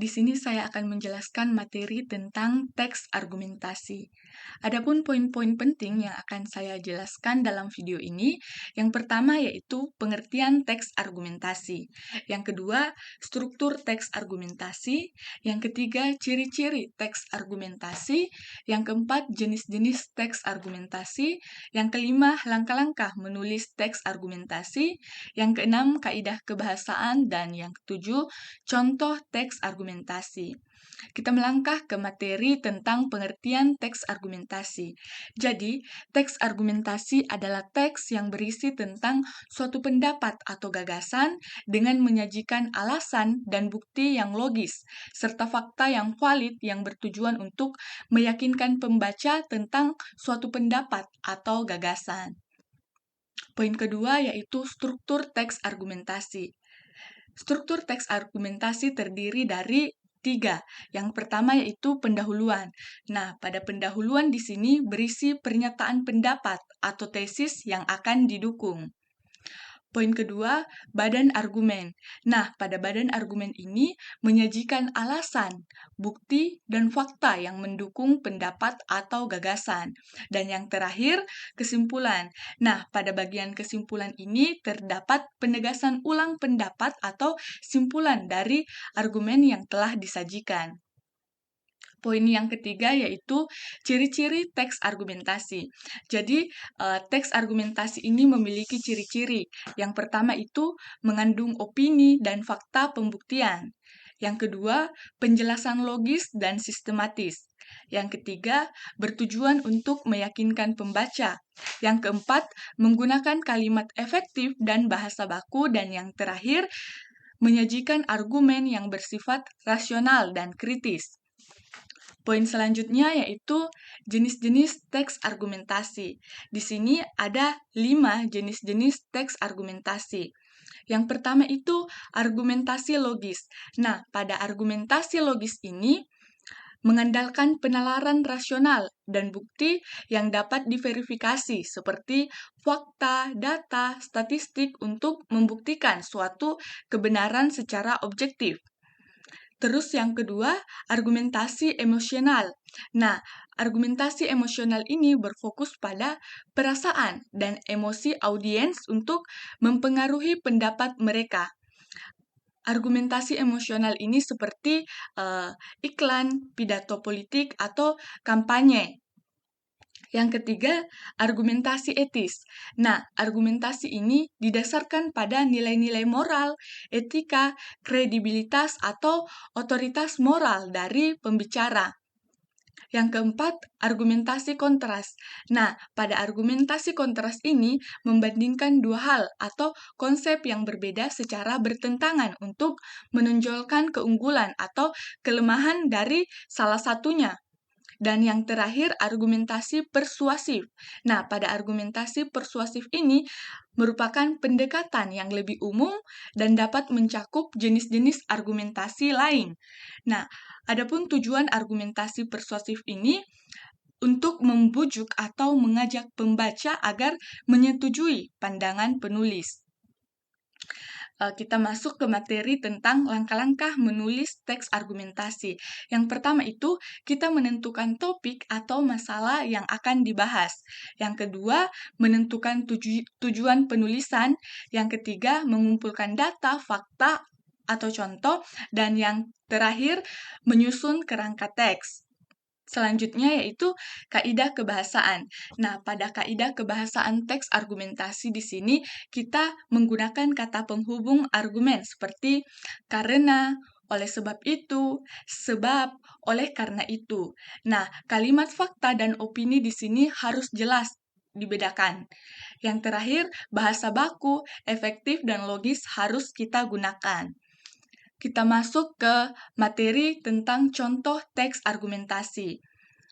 Di sini saya akan menjelaskan materi tentang teks argumentasi. Adapun poin-poin penting yang akan saya jelaskan dalam video ini, yang pertama yaitu pengertian teks argumentasi, yang kedua struktur teks argumentasi, yang ketiga ciri-ciri teks argumentasi, yang keempat jenis-jenis teks argumentasi, yang kelima langkah-langkah menulis teks argumentasi, yang keenam kaidah kebahasaan, dan yang ketujuh contoh teks argumentasi. Kita melangkah ke materi tentang pengertian teks argumentasi. Jadi, teks argumentasi adalah teks yang berisi tentang suatu pendapat atau gagasan dengan menyajikan alasan dan bukti yang logis, serta fakta yang valid yang bertujuan untuk meyakinkan pembaca tentang suatu pendapat atau gagasan. Poin kedua yaitu struktur teks argumentasi. Struktur teks argumentasi terdiri dari 3. Yang pertama yaitu pendahuluan. Nah, pada pendahuluan di sini berisi pernyataan pendapat atau tesis yang akan didukung. Poin kedua, badan argumen. Nah, pada badan argumen ini menyajikan alasan, bukti, dan fakta yang mendukung pendapat atau gagasan. Dan yang terakhir, kesimpulan. Nah, pada bagian kesimpulan ini terdapat penegasan ulang pendapat atau simpulan dari argumen yang telah disajikan. Poin yang ketiga yaitu ciri-ciri teks argumentasi. Jadi, teks argumentasi ini memiliki ciri-ciri. Yang pertama itu mengandung opini dan fakta pembuktian. Yang kedua, penjelasan logis dan sistematis. Yang ketiga, bertujuan untuk meyakinkan pembaca. Yang keempat, menggunakan kalimat efektif dan bahasa baku. Dan yang terakhir, menyajikan argumen yang bersifat rasional dan kritis. Poin selanjutnya yaitu jenis-jenis teks argumentasi. Di sini ada 5 jenis-jenis teks argumentasi. Yang pertama itu argumentasi logis. Nah, pada argumentasi logis ini mengandalkan penalaran rasional dan bukti yang dapat diverifikasi seperti fakta, data, statistik untuk membuktikan suatu kebenaran secara objektif. Terus yang kedua, argumentasi emosional. Nah, argumentasi emosional ini berfokus pada perasaan dan emosi audiens untuk mempengaruhi pendapat mereka. Argumentasi emosional ini seperti iklan, pidato politik, atau kampanye. Yang ketiga, argumentasi etis. Nah, argumentasi ini didasarkan pada nilai-nilai moral, etika, kredibilitas, atau otoritas moral dari pembicara. Yang keempat, argumentasi kontras. Nah, pada argumentasi kontras ini membandingkan dua hal atau konsep yang berbeda secara bertentangan untuk menonjolkan keunggulan atau kelemahan dari salah satunya. Dan yang terakhir, argumentasi persuasif. Nah, pada argumentasi persuasif ini merupakan pendekatan yang lebih umum dan dapat mencakup jenis-jenis argumentasi lain. Nah, adapun tujuan argumentasi persuasif ini untuk membujuk atau mengajak pembaca agar menyetujui pandangan penulis. Kita masuk ke materi tentang langkah-langkah menulis teks argumentasi. Yang pertama itu, kita menentukan topik atau masalah yang akan dibahas. Yang kedua, menentukan tujuan penulisan. Yang ketiga, mengumpulkan data, fakta, atau contoh. Dan yang terakhir, menyusun kerangka teks. Selanjutnya yaitu kaidah kebahasaan. Nah, pada kaidah kebahasaan teks argumentasi di sini kita menggunakan kata penghubung argumen seperti karena, oleh sebab itu, sebab, oleh karena itu. Nah, kalimat fakta dan opini di sini harus jelas dibedakan. Yang terakhir, bahasa baku, efektif dan logis harus kita gunakan. Kita masuk ke materi tentang contoh teks argumentasi.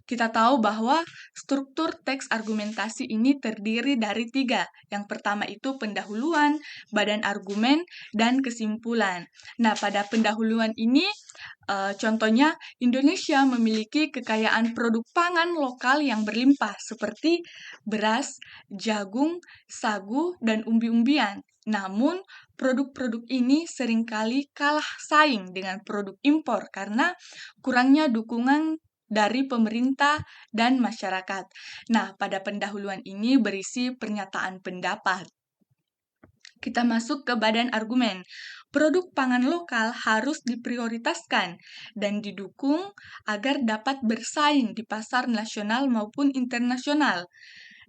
Kita tahu bahwa struktur teks argumentasi ini terdiri dari 3. Yang pertama itu pendahuluan, badan argumen, dan kesimpulan. Nah, pada pendahuluan ini, contohnya Indonesia memiliki kekayaan produk pangan lokal yang berlimpah seperti beras, jagung, sagu, dan umbi-umbian. Namun, produk-produk ini seringkali kalah saing dengan produk impor karena kurangnya dukungan dari pemerintah dan masyarakat. Nah, pada pendahuluan ini berisi pernyataan pendapat. Kita masuk ke badan argumen. Produk pangan lokal harus diprioritaskan dan didukung agar dapat bersaing di pasar nasional maupun internasional.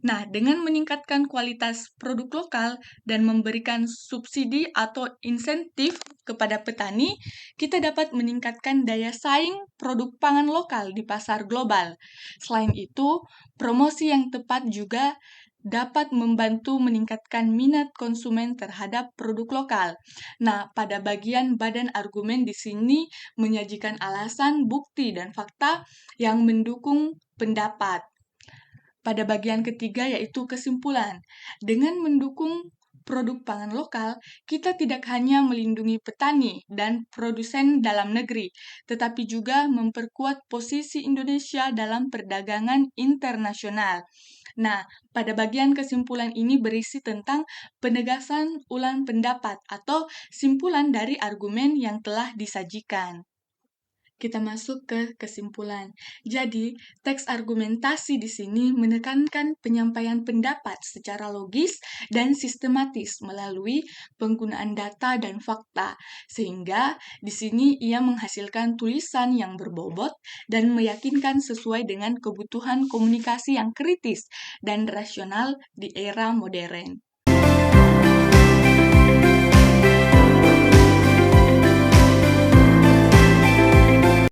Nah, dengan meningkatkan kualitas produk lokal dan memberikan subsidi atau insentif kepada petani, kita dapat meningkatkan daya saing produk pangan lokal di pasar global. Selain itu, promosi yang tepat juga dapat membantu meningkatkan minat konsumen terhadap produk lokal. Nah, pada bagian badan argumen di sini menyajikan alasan, bukti, dan fakta yang mendukung pendapat. Pada bagian ketiga yaitu kesimpulan. Dengan mendukung produk pangan lokal, kita tidak hanya melindungi petani dan produsen dalam negeri, tetapi juga memperkuat posisi Indonesia dalam perdagangan internasional. Nah, pada bagian kesimpulan ini berisi tentang penegasan ulang pendapat atau simpulan dari argumen yang telah disajikan. Kita masuk ke kesimpulan. Jadi, teks argumentasi di sini menekankan penyampaian pendapat secara logis dan sistematis melalui penggunaan data dan fakta, sehingga di sini ia menghasilkan tulisan yang berbobot dan meyakinkan sesuai dengan kebutuhan komunikasi yang kritis dan rasional di era modern.